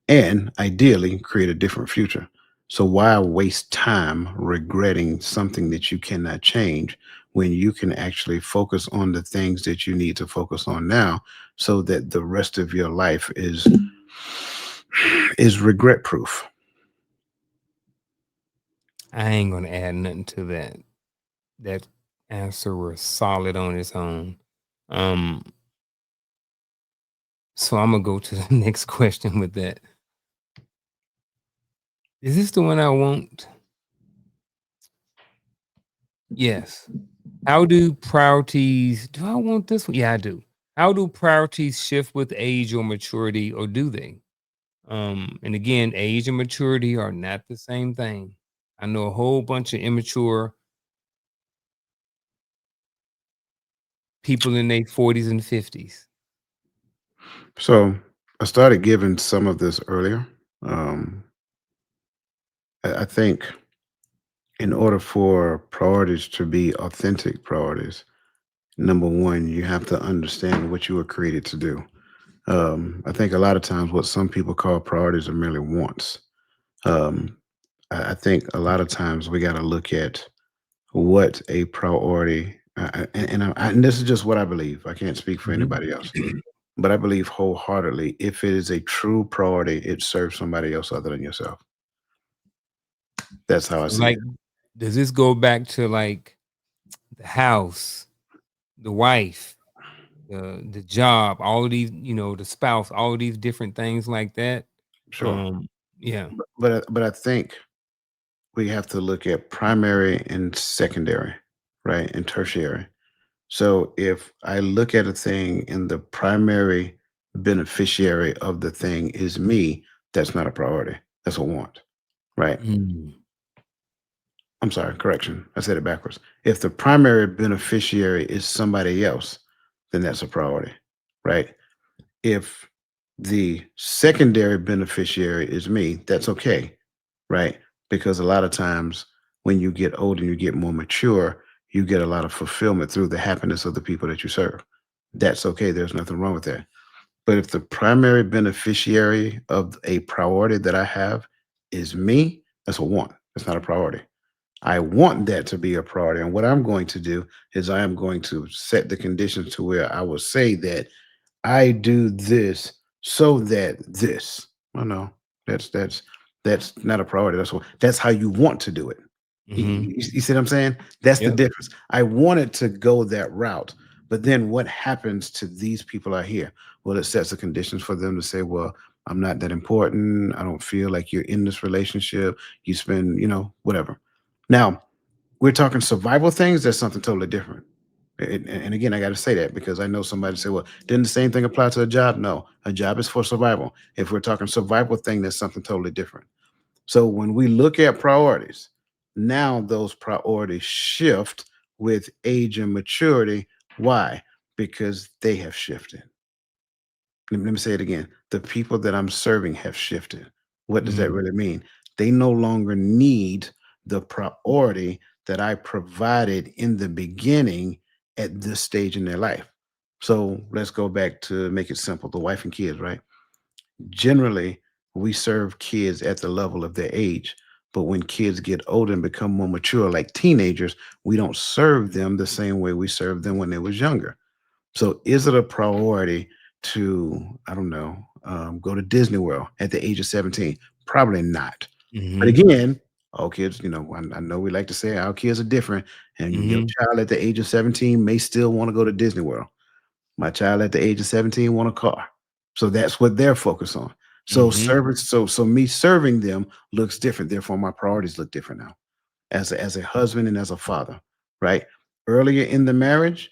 and ideally create a different future. So why waste time regretting something that you cannot change when you can actually focus on the things that you need to focus on now so that the rest of your life is regret proof. I ain't gonna add nothing to that. That answer was solid on its own. Um, so I'm gonna go to the next question with that. Is this the one I want? Yes. How do priorities do I want this one? Yeah, I do. How do priorities shift with age or maturity, or do they? And again, age and maturity are not the same thing. I know a whole bunch of immature people in their 40s and 50s. So I started giving some of this earlier. Um, I think in order for priorities to be authentic priorities, number one, you have to understand what you were created to do. I think a lot of times what some people call priorities are merely wants. Um, I think a lot of times we got to look at what a priority, and this is just what I believe. I can't speak for Mhm. anybody else, but I believe wholeheartedly if it is a true priority, it serves somebody else other than yourself. That's how I So, see it. like, does this go back to like the house, the wife, the job, all of these, the spouse, all of these different things like that? Sure, Um, yeah. but I think we have to look at primary and secondary, right, and tertiary. So if I look at a thing and the primary beneficiary of the thing is me, that's not a priority. That's a want, right? Mm. I'm sorry, correction. I said it backwards. If the primary beneficiary is somebody else, then that's a priority, right? If the secondary beneficiary is me, that's okay, right? Because a lot of times when you get older and you get more mature, you get a lot of fulfillment through the happiness of the people that you serve. That's okay. There's nothing wrong with that. But if the primary beneficiary of a priority that I have is me, that's a want. That's not a priority. I want that to be a priority. And what I'm going to do is I am going to set the conditions to where I will say that I do this so that this. Oh no, that's not a priority. That's how you want to do it. Mhm. You see what I'm saying? That's the Yep. difference. I wanted to go that route, but then what happens to these people out here? Well, it sets the conditions for them to say, "Well, I'm not that important. I don't feel like you're in this relationship. You spend, whatever." Now, we're talking survival things. That's something totally different. And again, I got to say that because I know somebody say, "Well, didn't the same thing apply to a job?" No, a job is for survival. If we're talking survival thing, that's something totally different. So when we look at priorities, now those priorities shift with age and maturity. Why? Because they have shifted. Let me say it again. The people that I'm serving have shifted. What does that Mhm. really mean? They no longer need the priority that I provided in the beginning at this stage in their life. So let's go back to make it simple the wife and kids, right? Generally, we serve kids at the level of their age. But when kids get older and become more mature, like teenagers, we don't serve them the same way we served them when they was younger. So is it a priority to, I don't know, go to Disney World at the age of 17? Probably not. But Mhm. again, all kids, I know we like to say our kids are different, and your Mhm. child at the age of 17 may still want to go to Disney World. My child at the age of 17 want a car. So that's what they're focused on. So Mhm. service, so me serving them looks different. Therefore, my priorities look different now as a husband and as a father, right? Earlier in the marriage,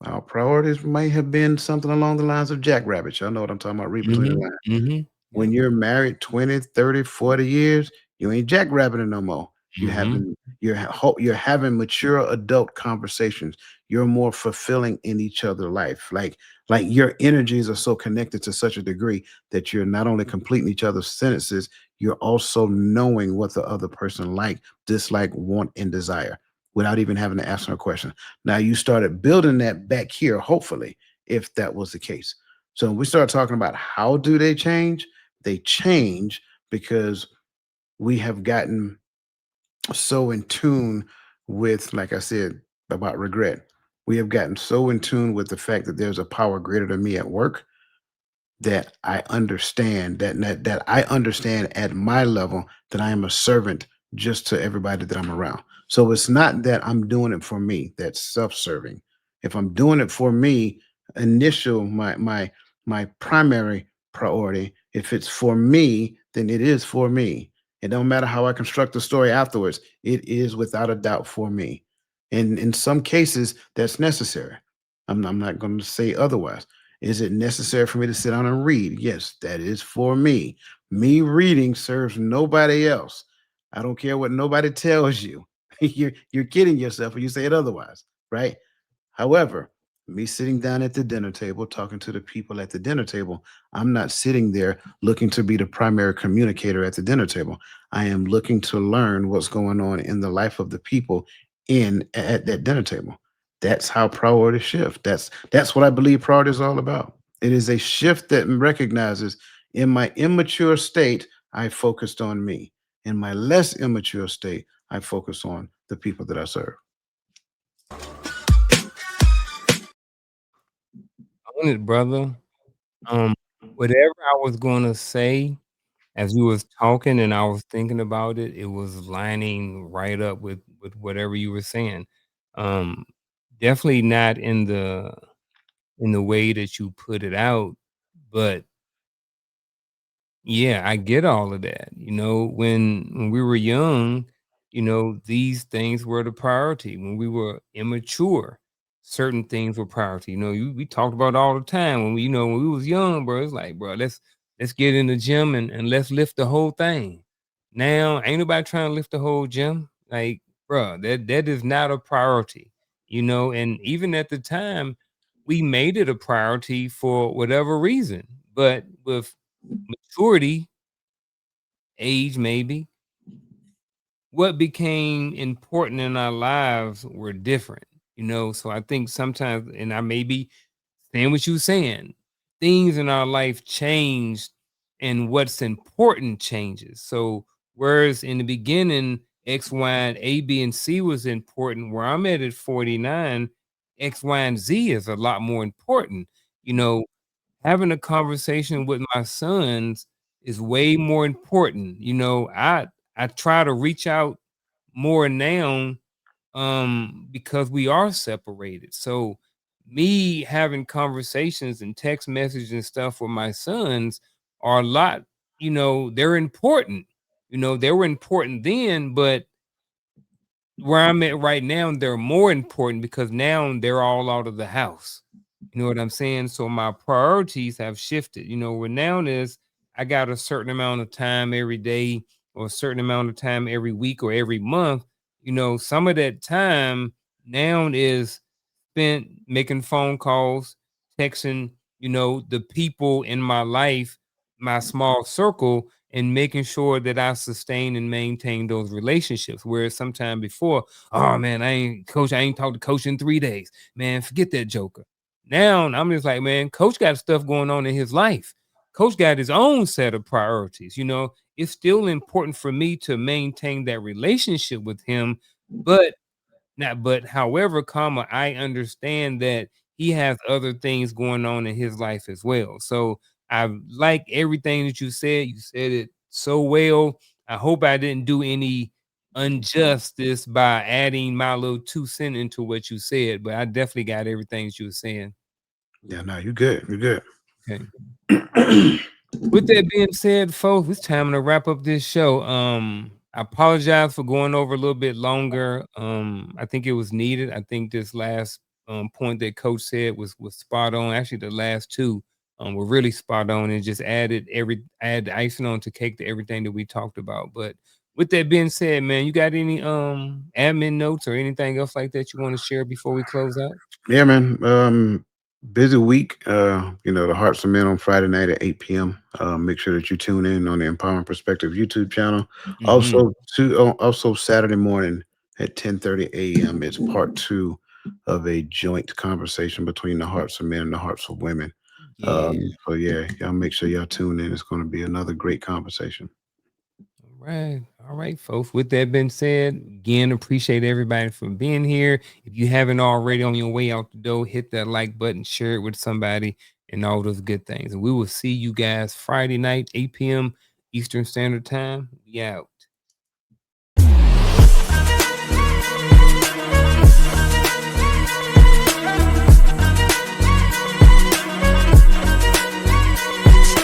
our priorities might have been something along the lines of jackrabbits. Y'all know what I'm talking about. Read between the Mhm. lines. Mhm. When Yep. you're married 20, 30, 40 years, you ain't jackrabbiting no more. You Mhm. having you're having mature adult conversations. You're more fulfilling in each other life. Like your energies are so connected to such a degree that you're not only completing each other's sentences, you're also knowing what the other person like, dislike, want, and desire without even having to ask them a question. Now you started building that back here, hopefully, if that was the case. So when we start talking about how do they change because we have gotten so in tune with, like I said, about regret. We have gotten so in tune with the fact that there's a power greater than me at work that that I understand at my level that I am a servant just to everybody that I'm around. So it's not that I'm doing it for me, that's self-serving. If I'm doing it for me, initial my primary priority, if it's for me, then it is for me. It don't matter how I construct the story afterwards. It is without a doubt for me. And in some cases, that's necessary. I'm not going to say otherwise. Is it necessary for me to sit down and read? Yes, that is for me. Me reading serves nobody else. I don't care what nobody tells you. You're kidding yourself when you say it otherwise, right? However, me sitting down at the dinner table, talking to the people at the dinner table, I'm not sitting there looking to be the primary communicator at the dinner table. I am looking to learn what's going on in the life of the people in at that dinner table. That's how priorities shift. That's what I believe priority is all about. It is a shift that recognizes in my immature state, I focused on me. In my less immature state, I focus on the people that I serve. Own it, brother. Um, whatever I was gonna say as you was talking and I was thinking about it, it was lining right up with whatever you were saying. Um, definitely not in the way that you put it out, but yeah, I get all of that. When we were young, these things were the priority. When we were immature, certain things were priority. We talked about it all the time when we was young, bro. It's like, bro, let's get in the gym and let's lift the whole thing. Now, ain't nobody trying to lift the whole gym. Like, bro, that is not a priority. And even at the time, we made it a priority for whatever reason. But with maturity, age maybe, what became important in our lives were different. So I think sometimes, and I may be saying what you saying, things in our life changed and what's important changes. So whereas in the beginning, X, Y, and A, B, and C was important, where I'm at 49, X, Y, and Z is a lot more important. You know, Having a conversation with my sons is way more important. I try to reach out more now, because we are separated. So me having conversations and text messages and stuff with my sons are a lot, they're important. They were important then, but where I'm at right now, they're more important because now they're all out of the house. You know what I'm saying? So my priorities have shifted. Where now is I got a certain amount of time every day or a certain amount of time every week or every month. Some of that time now is spent making phone calls, texting, the people in my life, my small circle, and making sure that I sustain and maintain those relationships. Whereas sometime before, oh man, I ain't talked to coach in 3 days. Man, forget that joker. Now I'm just like, man, coach got stuff going on in his life. Coach got his own set of priorities. It's still important for me to maintain that relationship with him, but but however, I understand that he has other things going on in his life as well. So I like everything that you said. You said it so well. I hope I didn't do any injustice by adding my little 2 cents into what you said, but I definitely got everything that you were saying. Yeah, no, you good. You're good. Okay. With that being said, folks, it's time to wrap up this show. I apologize for going over a little bit longer. I think it was needed. I think this last point that Coach said was spot on. Actually, the last two were really spot on and just add the icing on to cake to everything that we talked about. But with that being said, man, you got any admin notes or anything else like that you want to share before we close out? Yeah, man. Busy week. The Hearts of Men on Friday night at 8 p.m. Make sure that you tune in on the Empowerment Perspective YouTube channel. Hmm. Also Saturday morning at 10:30 a.m. It's part two of a joint conversation between the Hearts of Men and the Hearts of Women. Yeah. So yeah, y'all make sure y'all tune in. It's going to be another great conversation. Right. All right, folks. With that being said, again, appreciate everybody for being here. If you haven't already on your way out the door, hit that like button, share it with somebody, and all those good things. And we will see you guys Friday night, 8 p.m. Eastern Standard Time. We out.